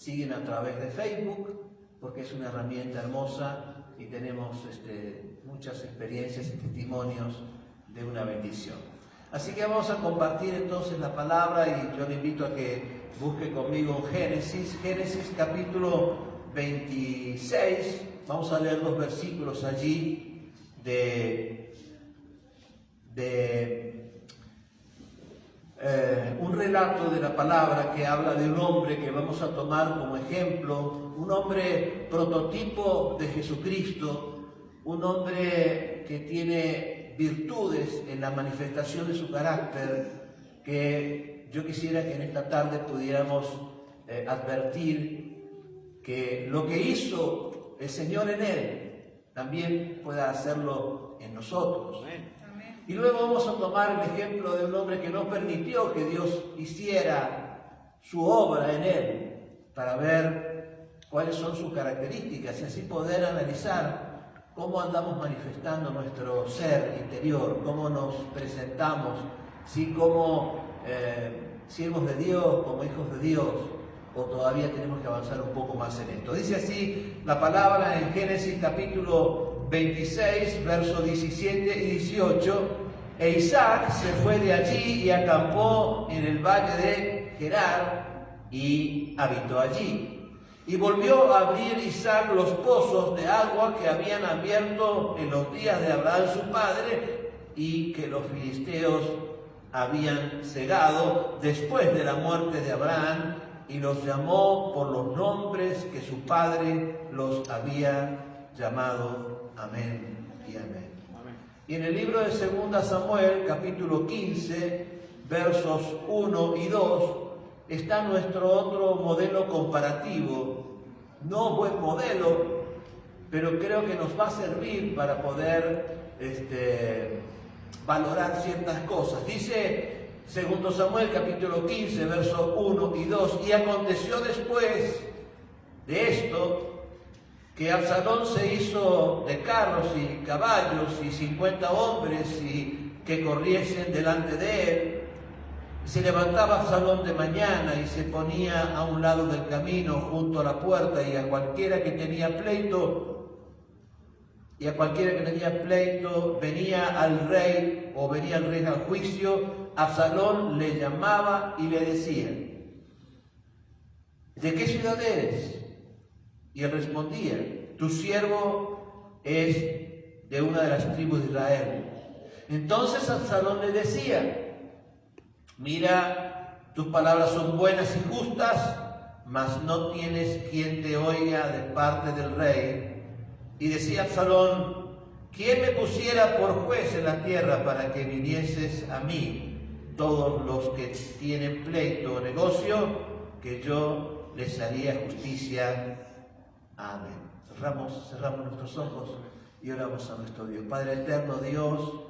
siguen a través de Facebook, porque es una herramienta hermosa y tenemos muchas experiencias y testimonios de una bendición. Así que vamos a compartir entonces la palabra y yo le invito a que busque conmigo Génesis capítulo 26. Vamos a leer los versículos allí de un relato de la palabra que habla de un hombre que vamos a tomar como ejemplo, un hombre prototipo de Jesucristo, un hombre que tiene virtudes en la manifestación de su carácter, que yo quisiera que en esta tarde pudiéramos advertir que lo que hizo el Señor en él, también pueda hacerlo en nosotros. Y luego vamos a tomar el ejemplo de un hombre que no permitió que Dios hiciera su obra en él, para ver cuáles son sus características y así poder analizar cómo andamos manifestando nuestro ser interior, cómo nos presentamos, ¿sí? Como siervos de Dios, como hijos de Dios, o todavía tenemos que avanzar un poco más en esto. Dice así la palabra en Génesis capítulo 26, versos 17 y 18. E Isaac se fue de allí y acampó en el valle de Gerar y habitó allí. Y volvió a abrir Isaac los pozos de agua que habían abierto en los días de Abraham su padre y que los filisteos habían cegado después de la muerte de Abraham, y los llamó por los nombres que su padre los había llamado. Amén y amén. Amén. Y en el libro de 2 Samuel, capítulo 15, versos 1 y 2, está nuestro otro modelo comparativo. No buen modelo, pero creo que nos va a servir para poder valorar ciertas cosas. Dice 2 Samuel capítulo 15, versos 1 y 2, y aconteció después de esto que Absalón se hizo de carros y caballos y 50 hombres y que corriesen delante de él. Se levantaba Absalón de mañana y se ponía a un lado del camino junto a la puerta, y a cualquiera que tenía pleito venía al rey al juicio, Absalón le llamaba y le decía: ¿de qué ciudad eres? Y él respondía: tu siervo es de una de las tribus de Israel. Entonces Absalón le decía: mira, tus palabras son buenas y justas, mas no tienes quien te oiga de parte del rey. Y decía Absalón: ¿quién me pusiera por juez en la tierra para que vinieses a mí todos los que tienen pleito o negocio, que yo les haría justicia? Amén. Cerramos nuestros ojos y oramos a nuestro Dios. Padre eterno Dios,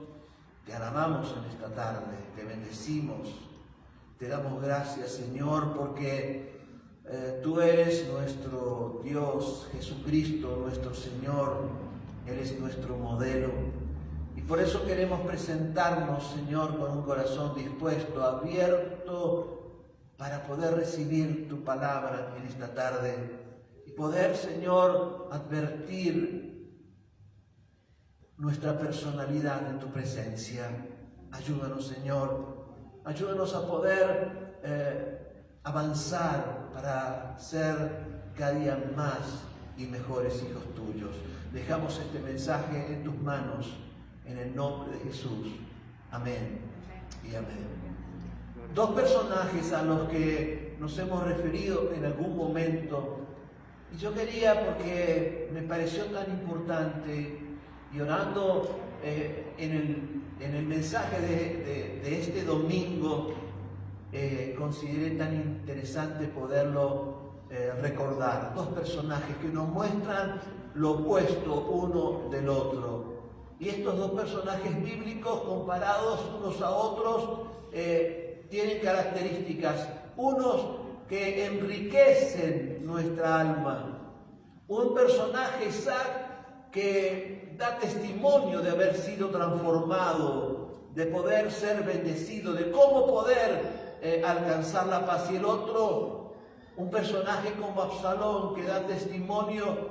te alabamos en esta tarde, te bendecimos, te damos gracias, Señor, porque tú eres nuestro Dios, Jesucristo, nuestro Señor, eres nuestro modelo. Y por eso queremos presentarnos, Señor, con un corazón dispuesto, abierto, para poder recibir tu palabra en esta tarde y poder, Señor, advertir nuestra personalidad en tu presencia. Ayúdanos, Señor, ayúdanos a poder avanzar para ser cada día más y mejores hijos tuyos. Dejamos este mensaje en tus manos, en el nombre de Jesús. Amén y amén. Dos personajes a los que nos hemos referido en algún momento, y yo quería, porque me pareció tan importante, y orando en el mensaje de este domingo, consideré tan interesante poderlo recordar. Dos personajes que nos muestran lo opuesto uno del otro. Y estos dos personajes bíblicos, comparados unos a otros, tienen características, unos que enriquecen nuestra alma. Un personaje, Isaac, que da testimonio de haber sido transformado, de poder ser bendecido, de cómo poder alcanzar la paz. Y el otro, Un personaje como Absalón, que da testimonio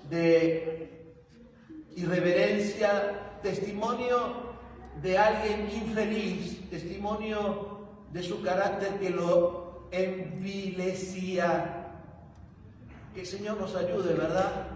de irreverencia, testimonio de alguien infeliz, testimonio de su carácter que lo envilecía. Que el Señor nos ayude, ¿verdad?,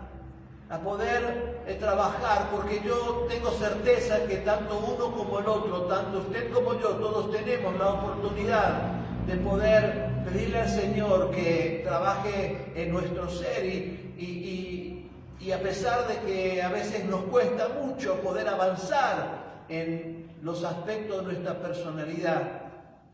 a poder trabajar, porque yo tengo certeza que tanto uno como el otro, tanto usted como yo, todos tenemos la oportunidad de poder pedirle al Señor que trabaje en nuestro ser y a pesar de que a veces nos cuesta mucho poder avanzar en los aspectos de nuestra personalidad,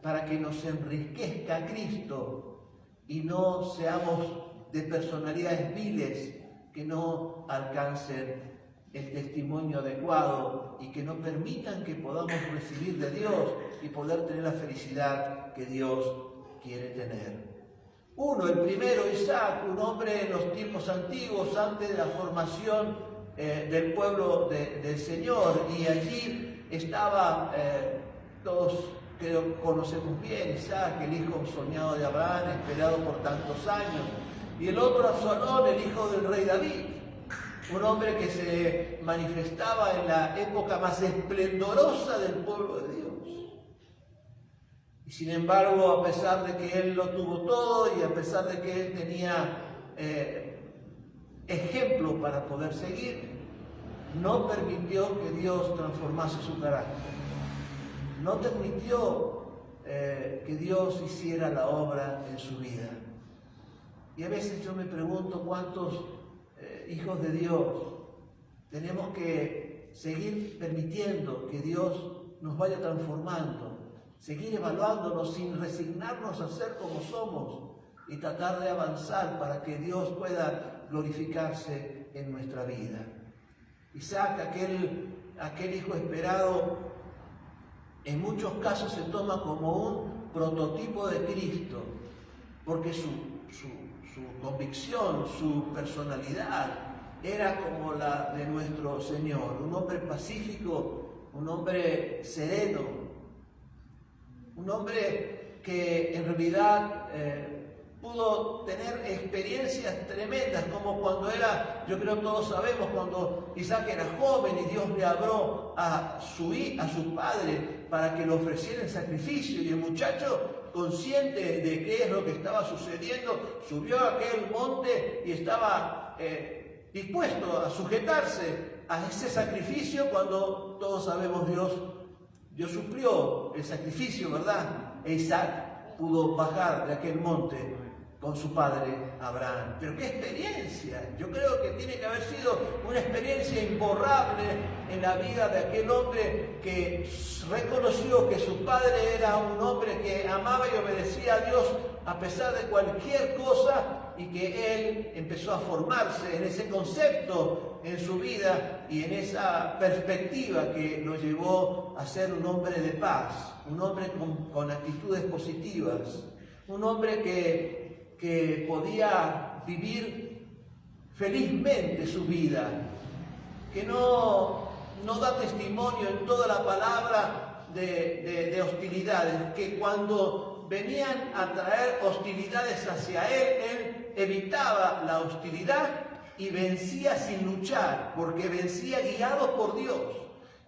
para que nos enriquezca Cristo y no seamos de personalidades viles que no alcancen el testimonio adecuado y que no permitan que podamos recibir de Dios y poder tener la felicidad que Dios quiere tener. El primero, Isaac, un hombre en los tiempos antiguos, antes de la formación del pueblo del Señor, y allí estaba, todos que lo conocemos bien, Isaac, el hijo soñado de Abraham, esperado por tantos años, y el otro, Absalón, el hijo del rey David, un hombre que se manifestaba en la época más esplendorosa del pueblo de Dios. Y sin embargo, a pesar de que él lo tuvo todo y a pesar de que él tenía ejemplo para poder seguir, no permitió que Dios transformase su carácter. No permitió que Dios hiciera la obra en su vida. Y a veces yo me pregunto cuántos hijos de Dios tenemos que seguir permitiendo que Dios nos vaya transformando, seguir evaluándonos sin resignarnos a ser como somos y tratar de avanzar para que Dios pueda glorificarse en nuestra vida. Isaac, aquel hijo esperado, en muchos casos se toma como un prototipo de Cristo, porque su convicción, su personalidad era como la de nuestro Señor, un hombre pacífico, un hombre sereno, un hombre que en realidad pudo tener experiencias tremendas, como cuando era, yo creo todos sabemos, cuando Isaac era joven y Dios le habló a su padre para que le ofreciera el sacrificio, y el muchacho, consciente de qué es lo que estaba sucediendo, subió a aquel monte y estaba dispuesto a sujetarse a ese sacrificio, cuando todos sabemos Dios suplió el sacrificio, ¿verdad? E Isaac pudo bajar de aquel monte con su padre Abraham. Pero qué experiencia, yo creo que tiene que haber sido una experiencia imborrable en la vida de aquel hombre que reconoció que su padre era un hombre que amaba y obedecía a Dios a pesar de cualquier cosa, y que él empezó a formarse en ese concepto en su vida y en esa perspectiva que lo llevó a ser un hombre de paz, un hombre con actitudes positivas, un hombre que podía vivir felizmente su vida, que no da testimonio en toda la palabra de hostilidades, que cuando venían a traer hostilidades hacia él evitaba la hostilidad y vencía sin luchar, porque vencía guiado por Dios.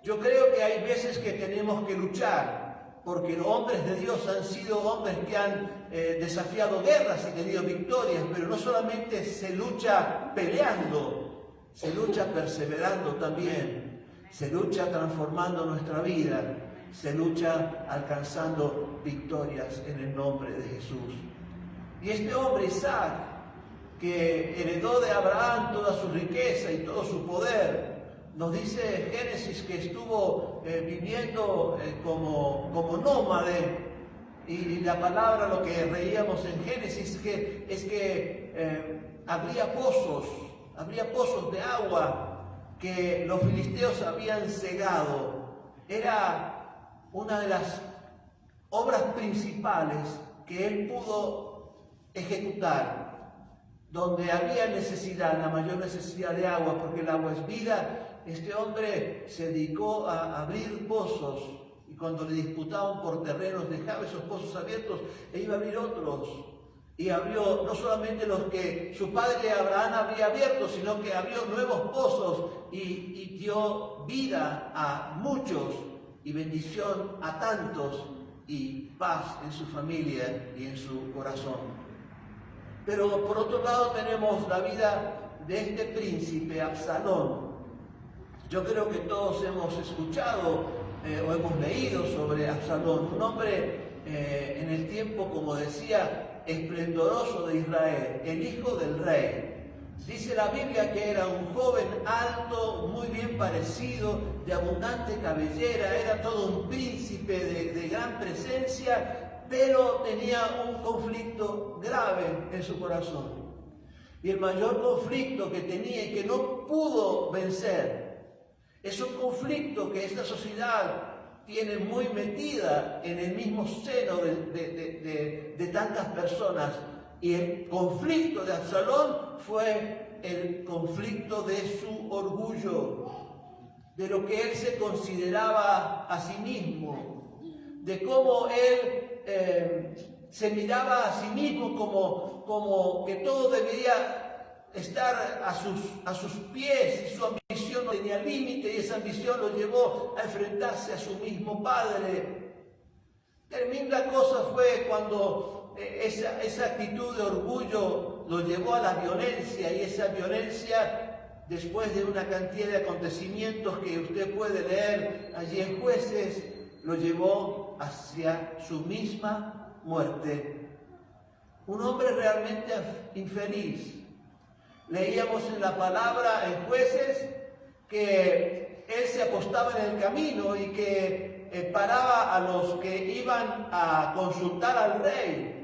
Yo creo que hay veces que tenemos que luchar, porque los hombres de Dios han sido hombres que han desafiado guerras y tenido victorias, pero no solamente se lucha peleando, se lucha perseverando también, se lucha transformando nuestra vida, se lucha alcanzando victorias en el nombre de Jesús. Y este hombre, Isaac, que heredó de Abraham toda su riqueza y todo su poder, nos dice Génesis que estuvo viviendo como nómade, y la palabra, lo que leíamos en Génesis, es que habría pozos de agua que los filisteos habían cegado. Era una de las obras principales que él pudo ejecutar, donde había necesidad, la mayor necesidad de agua, porque el agua es vida. Este hombre se dedicó a abrir pozos, y cuando le disputaban por terrenos dejaba esos pozos abiertos e iba a abrir otros. y abrió no solamente los que su padre Abraham había abierto, sino que abrió nuevos pozos y dio vida a muchos y bendición a tantos y paz en su familia y en su corazón. Pero por otro lado tenemos la vida de este príncipe Absalón. Yo creo que todos hemos escuchado o hemos leído sobre Absalón, un hombre en el tiempo, como decía, esplendoroso de Israel, el hijo del rey. Dice la Biblia que era un joven alto, muy bien parecido, de abundante cabellera, era todo un príncipe de gran presencia, pero tenía un conflicto grave en su corazón. Y el mayor conflicto que tenía y que no pudo vencer es un conflicto que esta sociedad tiene muy metida en el mismo seno de tantas personas. Y el conflicto de Absalón fue el conflicto de su orgullo, de lo que él se consideraba a sí mismo, de cómo él se miraba a sí mismo como que todo debería estar a sus pies, y su ambición no tenía límite, y esa ambición lo llevó a enfrentarse a su mismo padre. Tremenda cosa fue cuando esa actitud de orgullo lo llevó a la violencia, y esa violencia, después de una cantidad de acontecimientos que usted puede leer allí en Jueces, lo llevó hacia su misma muerte. Un hombre realmente infeliz. Leíamos en la palabra en Jueces que él se apostaba en el camino y que paraba a los que iban a consultar al rey.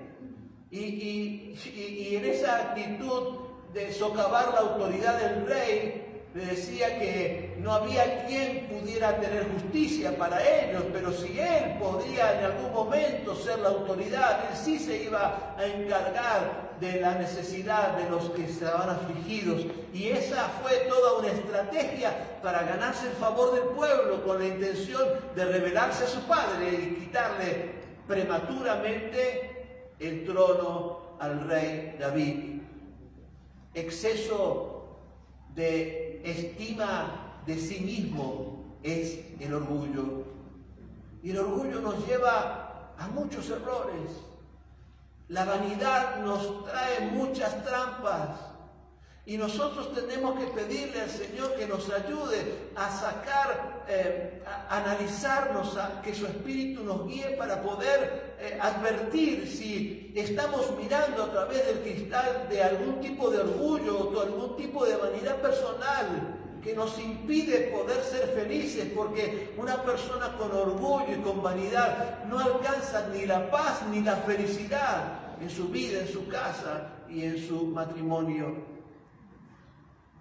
Y en esa actitud de socavar la autoridad del rey, le decía que no había quien pudiera tener justicia para ellos, pero si él podía en algún momento ser la autoridad, él sí se iba a encargar de la necesidad de los que estaban afligidos. Y esa fue toda una estrategia para ganarse el favor del pueblo, con la intención de rebelarse a su padre y quitarle prematuramente el trono al rey David. Exceso de estima de sí mismo es el orgullo. Y el orgullo nos lleva a muchos errores. La vanidad nos trae muchas trampas. Y nosotros tenemos que pedirle al Señor que nos ayude a sacar, a analizarnos, que su Espíritu nos guíe para poder advertir si estamos mirando a través del cristal de algún tipo de orgullo o algún tipo de vanidad personal que nos impide poder ser felices, porque una persona con orgullo y con vanidad no alcanza ni la paz ni la felicidad en su vida, en su casa y en su matrimonio.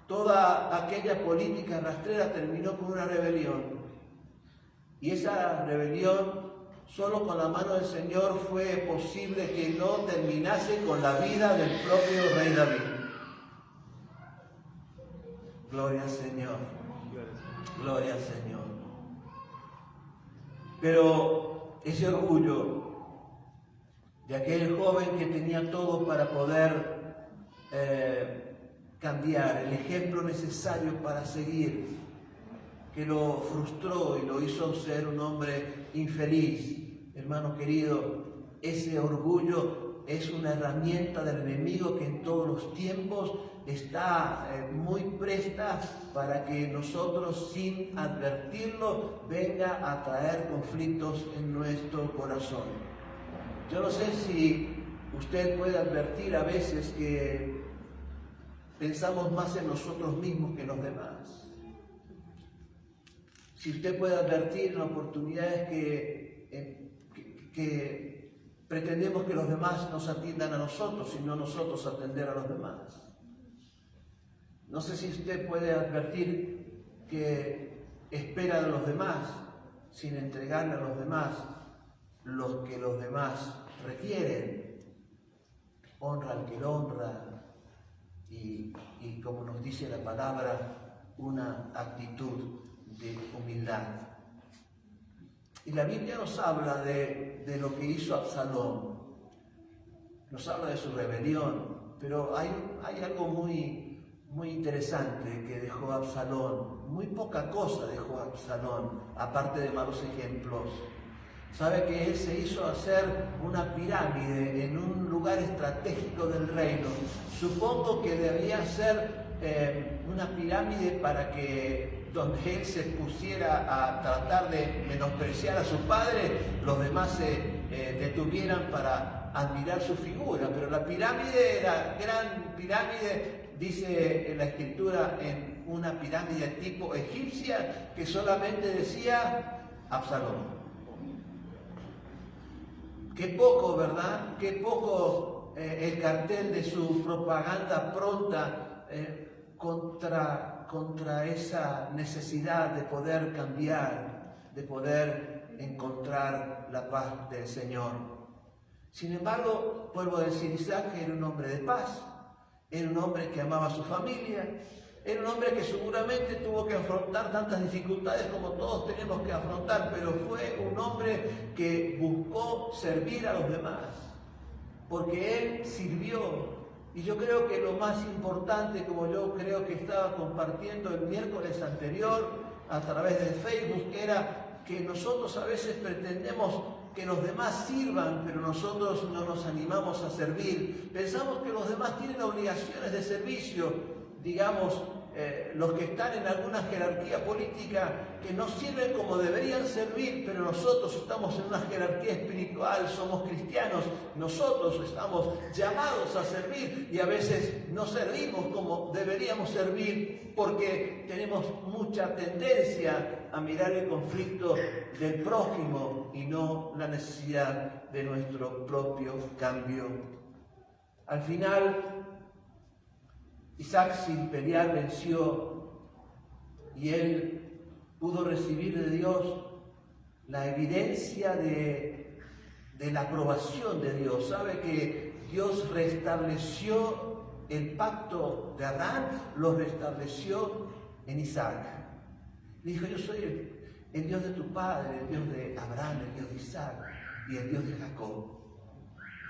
Toda aquella política rastrera terminó con una rebelión. Y esa rebelión, solo con la mano del Señor fue posible que no terminase con la vida del propio rey David. Gloria al Señor. Gloria al Señor. Pero ese orgullo de aquel joven que tenía todo para poder cambiar, el ejemplo necesario para seguir, que lo frustró y lo hizo ser un hombre infeliz. Hermano querido, ese orgullo es una herramienta del enemigo que en todos los tiempos está muy presta para que nosotros, sin advertirlo, venga a traer conflictos en nuestro corazón. Yo no sé si usted puede advertir a veces que pensamos más en nosotros mismos que en los demás. Si usted puede advertir en oportunidades que pretendemos que los demás nos atiendan a nosotros y no nosotros atender a los demás. No sé si usted puede advertir que espera de los demás sin entregarle a los demás lo que los demás requieren. Honra al que lo honra. Y como nos dice la palabra, una actitud de humildad. Y la Biblia nos habla de lo que hizo Absalón. nos habla de su rebelión, pero hay algo muy interesante que dejó Absalón. Muy poca cosa dejó Absalón, aparte de malos ejemplos. Sabe que él se hizo hacer una pirámide en un lugar estratégico del reino. Supongo que debía ser una pirámide para que donde él se pusiera a tratar de menospreciar a su padre, los demás se detuvieran para admirar su figura. Pero la pirámide era gran pirámide, dice en la escritura, en una pirámide tipo egipcia que solamente decía Absalón. Qué poco, ¿verdad? Qué poco el cartel de su propaganda pronta contra esa necesidad de poder cambiar, de poder encontrar la paz del Señor. Sin embargo, vuelvo a decir, Isaac era un hombre de paz, era un hombre que amaba a su familia, era un hombre que seguramente tuvo que afrontar tantas dificultades como todos tenemos que afrontar, pero fue un hombre que buscó servir a los demás, porque él sirvió. Y yo creo que lo más importante, como yo creo que estaba compartiendo el miércoles anterior a través de Facebook, era que nosotros a veces pretendemos que los demás sirvan, pero nosotros no nos animamos a servir. Pensamos que los demás tienen obligaciones de servicio, digamos, los que están en alguna jerarquía política que no sirven como deberían servir, pero nosotros estamos en una jerarquía espiritual, somos cristianos, nosotros estamos llamados a servir y a veces no servimos como deberíamos servir porque tenemos mucha tendencia a mirar el conflicto del prójimo y no la necesidad de nuestro propio cambio. Al final, Isaac sin pelear venció y él pudo recibir de Dios la evidencia de la aprobación de Dios. Sabe que Dios restableció el pacto de Abraham, lo restableció en Isaac. Le dijo: yo soy el Dios de tu padre, el Dios de Abraham, el Dios de Isaac y el Dios de Jacob.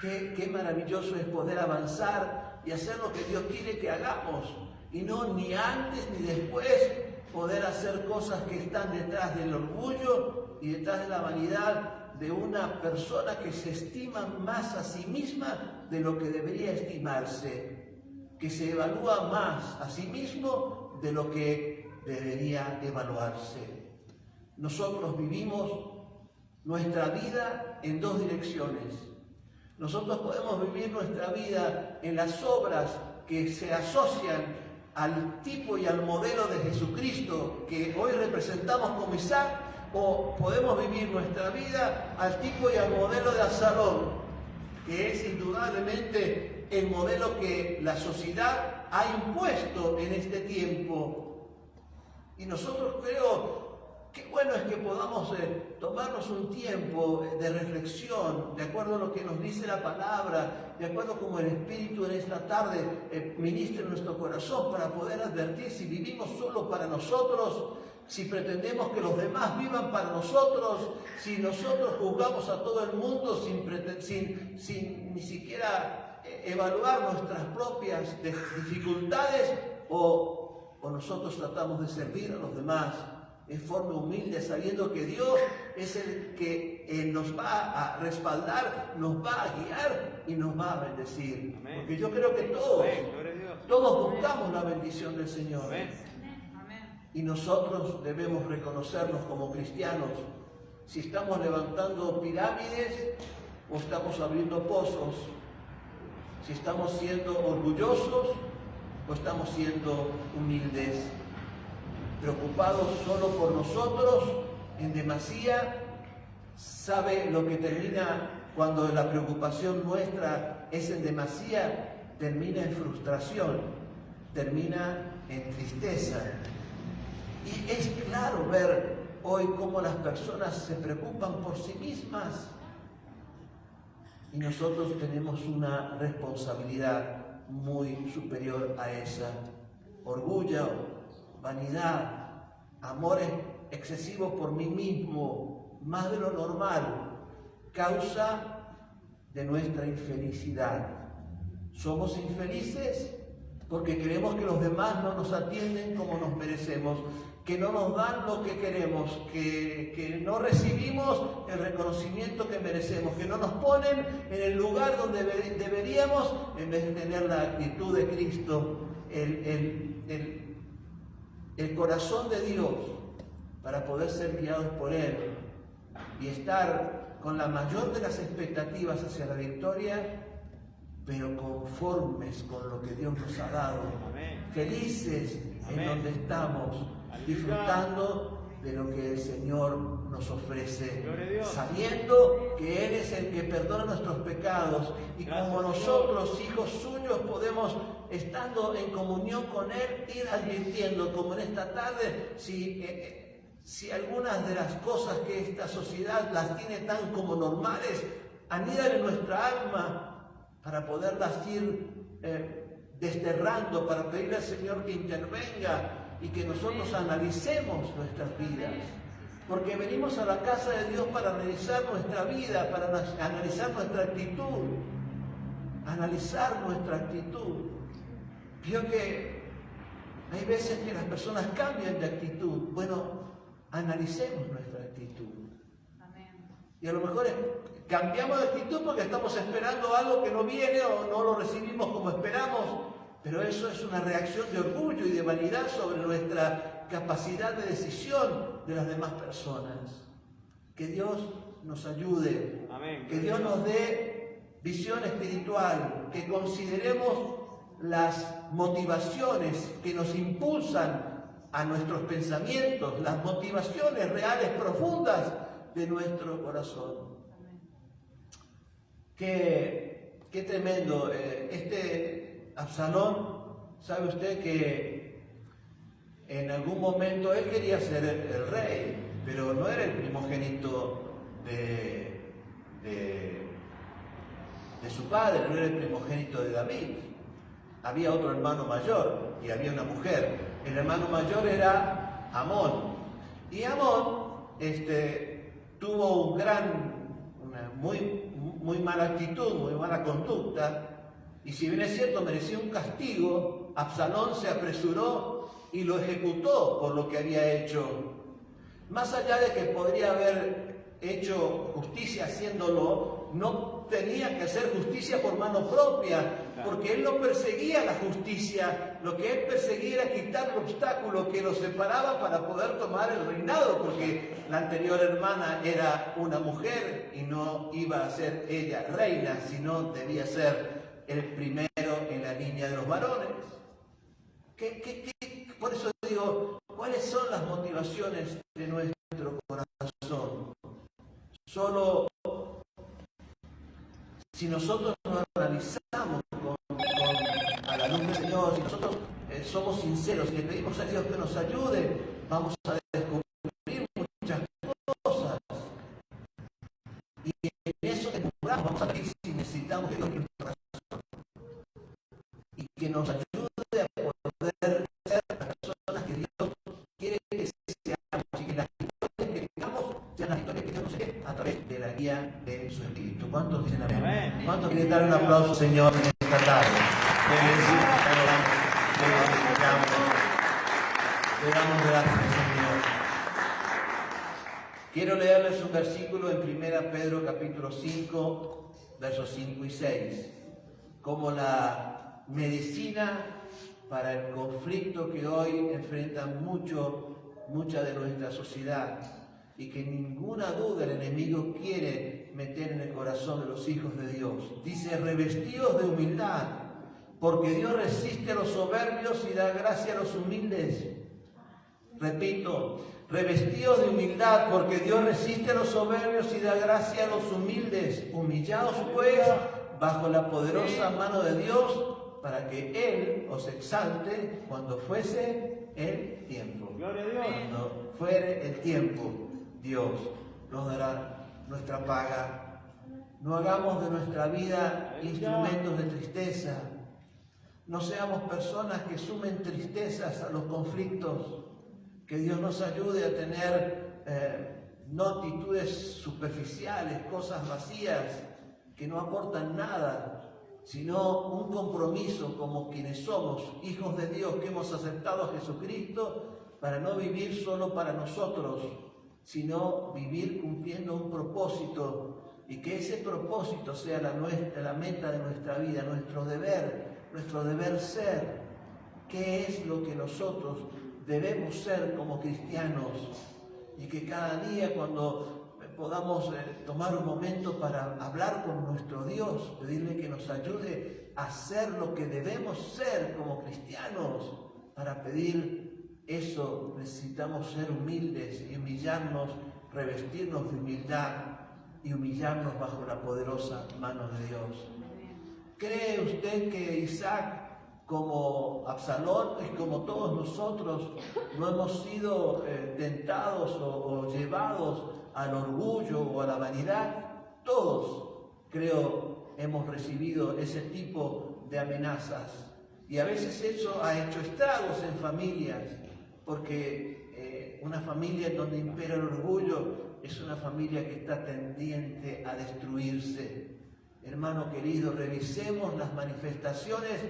Qué maravilloso es poder avanzar y hacer lo que Dios quiere que hagamos, y no ni antes ni después poder hacer cosas que están detrás del orgullo y detrás de la vanidad de una persona que se estima más a sí misma de lo que debería estimarse, que se evalúa más a sí mismo de lo que debería evaluarse. Nosotros vivimos nuestra vida en dos direcciones. Nosotros podemos vivir nuestra vida en las obras que se asocian al tipo y al modelo de Jesucristo que hoy representamos como Isaac, o podemos vivir nuestra vida al tipo y al modelo de Absalón, que es indudablemente el modelo que la sociedad ha impuesto en este tiempo. Y nosotros creo qué bueno es que podamos tomarnos un tiempo de reflexión, de acuerdo a lo que nos dice la palabra, de acuerdo como el Espíritu en esta tarde ministra en nuestro corazón, para poder advertir si vivimos solo para nosotros, si pretendemos que los demás vivan para nosotros, si nosotros juzgamos a todo el mundo sin ni siquiera evaluar nuestras propias dificultades, o nosotros tratamos de servir a los demás en forma humilde, sabiendo que Dios es el que nos va a respaldar, nos va a guiar y nos va a bendecir. Amén. Porque yo creo que todos buscamos la bendición del Señor. Amén. Y nosotros debemos reconocernos como cristianos, si estamos levantando pirámides o estamos abriendo pozos, si estamos siendo orgullosos o estamos siendo humildes, preocupados solo por nosotros, en demasía. ¿Sabe lo que termina cuando la preocupación nuestra es en demasía? Termina en frustración, termina en tristeza. Y es claro ver hoy cómo las personas se preocupan por sí mismas. Y nosotros tenemos una responsabilidad muy superior a esa. Orgullo, vanidad, amor excesivo por mí mismo, más de lo normal, causa de nuestra infelicidad. Somos infelices porque creemos que los demás no nos atienden como nos merecemos, que no nos dan lo que queremos, que no recibimos el reconocimiento que merecemos, que no nos ponen en el lugar donde deberíamos, en vez de tener la actitud de Cristo, el corazón de Dios, para poder ser guiados por Él y estar con la mayor de las expectativas hacia la victoria, pero conformes con lo que Dios nos ha dado. Amén. Felices. Amén. En donde estamos, disfrutando de lo que el Señor nos ofrece, sabiendo que Él es el que perdona nuestros pecados, y como nosotros, hijos suyos, podemos, estando en comunión con Él, ir advirtiendo, como en esta tarde, si algunas de las cosas que esta sociedad las tiene tan como normales, anidan en nuestra alma, para poderlas ir desterrando, para pedirle al Señor que intervenga y que nosotros analicemos nuestras vidas. Porque venimos a la casa de Dios para analizar nuestra vida, para analizar nuestra actitud. Analizar nuestra actitud. Creo que hay veces que las personas cambian de actitud. Bueno, analicemos nuestra actitud. Y a lo mejor cambiamos de actitud porque estamos esperando algo que no viene o no lo recibimos como esperamos, pero eso es una reacción de orgullo y de vanidad sobre nuestra capacidad de decisión de las demás personas. Que Dios nos ayude. Amén. Que Dios nos dé visión espiritual, que consideremos las motivaciones que nos impulsan a nuestros pensamientos, las motivaciones reales, profundas de nuestro corazón. Qué tremendo. Absalón, sabe usted que en algún momento él quería ser el rey, pero no era el primogénito de su padre, no era el primogénito de David. Había otro hermano mayor y había una mujer. El hermano mayor era Amón. Y Amón tuvo una muy mala actitud, muy mala conducta, y si bien es cierto merecía un castigo, Absalón se apresuró y lo ejecutó por lo que había hecho. Más allá de que podría haber hecho justicia haciéndolo, no tenía que hacer justicia por mano propia, porque él no perseguía la justicia, lo que él perseguía era quitar el obstáculo que lo separaba para poder tomar el reinado, porque la anterior hermana era una mujer y no iba a ser ella reina, sino debía ser el primero en la línea de los varones. Por eso digo, ¿cuáles son las motivaciones de nuestro corazón? Solo si nosotros nos analizamos a la luz del Señor, si nosotros somos sinceros y le pedimos a Dios que nos ayude, vamos a descubrir muchas cosas. Y en eso vamos a ver si necesitamos Dios en nuestro corazón. Y que nos ayude a poder ser las personas que Dios quiere que seamos, y que las historias que tengamos sean las historias que Dios nos dé a través de la guía de su Espíritu. ¿Cuántos dicen amén? Amén. ¿Cuántos quieren dar un aplauso, Señor, en esta tarde? Le damos gracias, Señor. Quiero leerles un versículo en 1 Pedro capítulo 5, versos 5 y 6, como la medicina para el conflicto que hoy enfrenta mucha de nuestra sociedad, y que ninguna duda el enemigo quiere meter en el corazón de los hijos de Dios. Dice: revestidos de humildad, porque Dios resiste a los soberbios y da gracia a los humildes. Repito, revestidos de humildad, porque Dios resiste a los soberbios y da gracia a los humildes. Humillaos pues bajo la poderosa mano de Dios, para que Él os exalte cuando fuese el tiempo. Cuando fuere el tiempo, Dios nos dará nuestra paga. No hagamos de nuestra vida instrumentos de tristeza. No seamos personas que sumen tristezas a los conflictos. Que Dios nos ayude a tener no actitudes superficiales, cosas vacías, que no aportan nada, sino un compromiso como quienes somos hijos de Dios, que hemos aceptado a Jesucristo, para no vivir solo para nosotros, sino vivir cumpliendo un propósito, y que ese propósito sea la meta de nuestra vida, nuestro deber ser. ¿Qué es lo que nosotros debemos ser como cristianos? Y que cada día, cuando podamos tomar un momento para hablar con nuestro Dios, pedirle que nos ayude a ser lo que debemos ser como cristianos. Para pedir eso necesitamos ser humildes y humillarnos, revestirnos de humildad y humillarnos bajo la poderosa mano de Dios. ¿Cree usted que Isaac, como Absalón y como todos nosotros, no hemos sido tentados o llevados al orgullo o a la vanidad? Todos, creo, hemos recibido ese tipo de amenazas. Y a veces eso ha hecho estragos en familias, porque una familia en donde impera el orgullo es una familia que está tendiente a destruirse. Hermano querido, revisemos las manifestaciones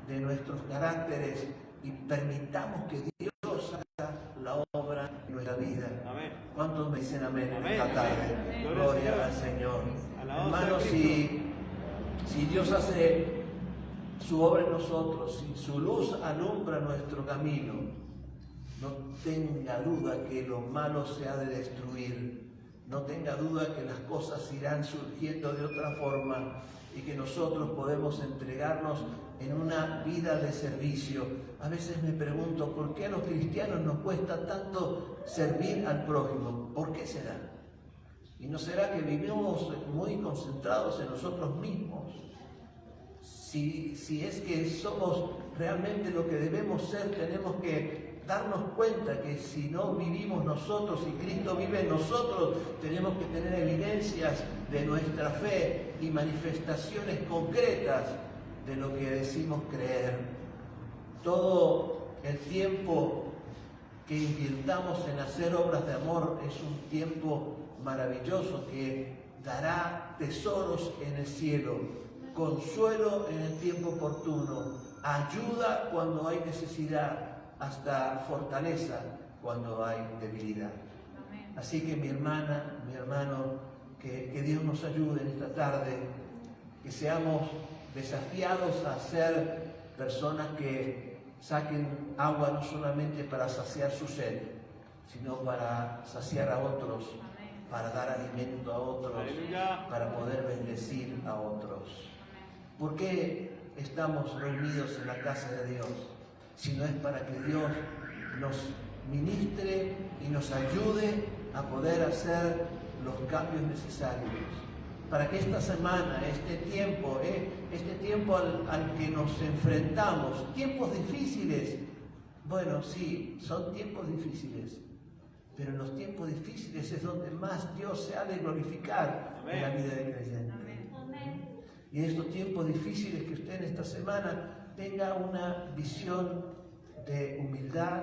de nuestros caracteres y permitamos que Dios haga la obra en nuestra vida. Amén. ¿Cuántos me dicen amén, Amén. esta tarde? Amén. Gloria al Señor. Alabanza Hermano, a si Dios hace su obra en nosotros, si su luz alumbra nuestro camino, no tenga duda que lo malo se ha de destruir. No tenga duda que las cosas irán surgiendo de otra forma y que nosotros podemos entregarnos en una vida de servicio. A veces me pregunto, ¿por qué a los cristianos nos cuesta tanto servir al prójimo? ¿Por qué será? ¿Y no será que vivimos muy concentrados en nosotros mismos? Si es que somos realmente lo que debemos ser, tenemos que darnos cuenta que si no vivimos nosotros y Cristo vive en nosotros, tenemos que tener evidencias de nuestra fe y manifestaciones concretas de lo que decimos creer. Todo el tiempo que invirtamos en hacer obras de amor es un tiempo maravilloso que dará tesoros en el cielo, consuelo en el tiempo oportuno, ayuda cuando hay necesidad, hasta fortaleza cuando hay debilidad. Así que mi hermana, mi hermano, que Dios nos ayude en esta tarde, que seamos desafiados a ser personas que saquen agua no solamente para saciar su sed, sino para saciar a otros, para dar alimento a otros, para poder bendecir a otros. ¿Por qué estamos reunidos en la casa de Dios? Si no es para que Dios nos ministre y nos ayude a poder hacer los cambios necesarios. Para que esta semana, este tiempo al que nos enfrentamos, tiempos difíciles, bueno, sí, son tiempos difíciles, pero en los tiempos difíciles es donde más Dios se ha de glorificar. Amén. En la vida del creyente. Amén. Y en estos tiempos difíciles, que usted en esta semana tenga una visión de humildad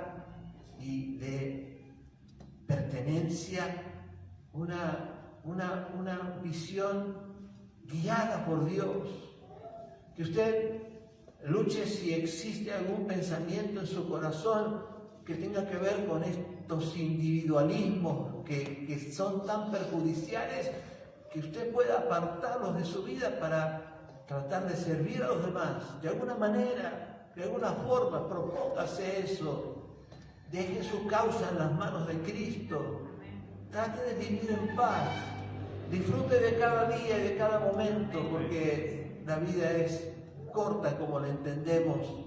y de pertenencia, una visión guiada por Dios. Que usted luche si existe algún pensamiento en su corazón que tenga que ver con estos individualismos que son tan perjudiciales, que usted pueda apartarlos de su vida para tratar de servir a los demás. De alguna manera, de alguna forma, propóngase eso. Deje su causa en las manos de Cristo. Trate de vivir en paz. Disfrute de cada día y de cada momento, porque la vida es corta como la entendemos.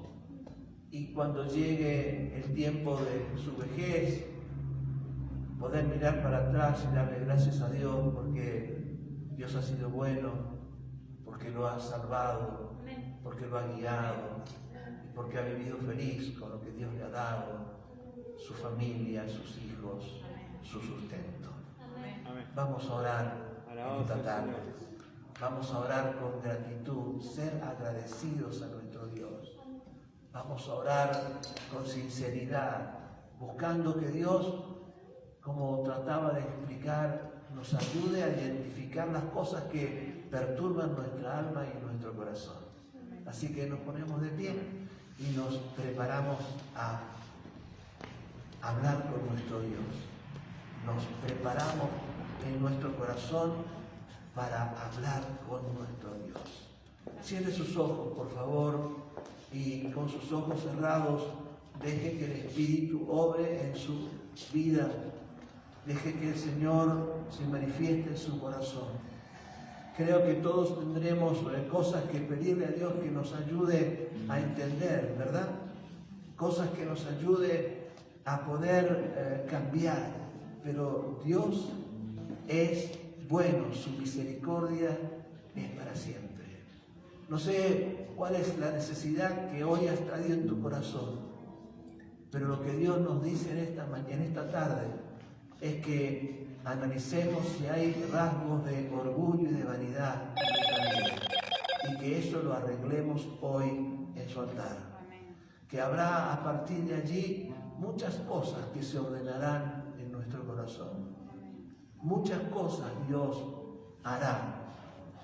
Y cuando llegue el tiempo de su vejez, poder mirar para atrás y darle gracias a Dios porque Dios ha sido bueno, porque lo ha salvado, porque lo ha guiado y porque ha vivido feliz con lo que Dios le ha dado, su familia, sus hijos, su sustento. Vamos a orar en esta tarde. Vamos a orar con gratitud, ser agradecidos a nuestro Dios. Vamos a orar con sinceridad, buscando que Dios, como trataba de explicar, nos ayude a identificar las cosas que perturban nuestra alma y nuestro corazón. Así que nos ponemos de pie y nos preparamos a hablar con nuestro Dios. Nos preparamos en nuestro corazón para hablar con nuestro Dios. Cierre sus ojos, por favor, y con sus ojos cerrados, deje que el Espíritu obre en su vida. Deje que el Señor se manifieste en su corazón. Creo que todos tendremos cosas que pedirle a Dios que nos ayude a entender, ¿verdad? Cosas que nos ayude a poder cambiar. Pero Dios es bueno, su misericordia es para siempre. No sé cuál es la necesidad que hoy has traído en tu corazón, pero lo que Dios nos dice en esta tarde es que analicemos si hay rasgos de orgullo y de vanidad en nuestra vida y que eso lo arreglemos hoy en su altar. Que habrá a partir de allí muchas cosas que se ordenarán en nuestro corazón. Muchas cosas Dios hará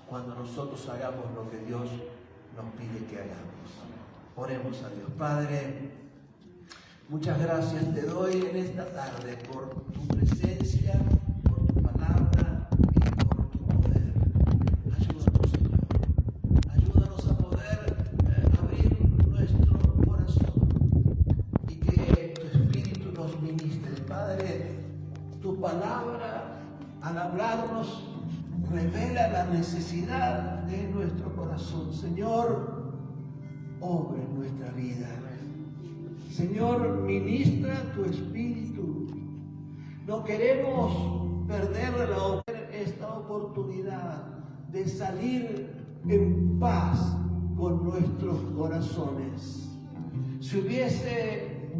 cuando nosotros hagamos lo que Dios nos pide que hagamos. Oremos a Dios. Padre, muchas gracias te doy en esta tarde por tu presencia, por tu palabra y por tu poder. Ayúdanos, Señor. Ayúdanos a poder abrir nuestro corazón y que tu Espíritu nos ministre. Padre, tu palabra al hablarnos revela la necesidad de nuestro corazón. Señor, obra en nuestra vida. Señor, ministra tu Espíritu. No queremos perder esta oportunidad de salir en paz con nuestros corazones. Si hubiese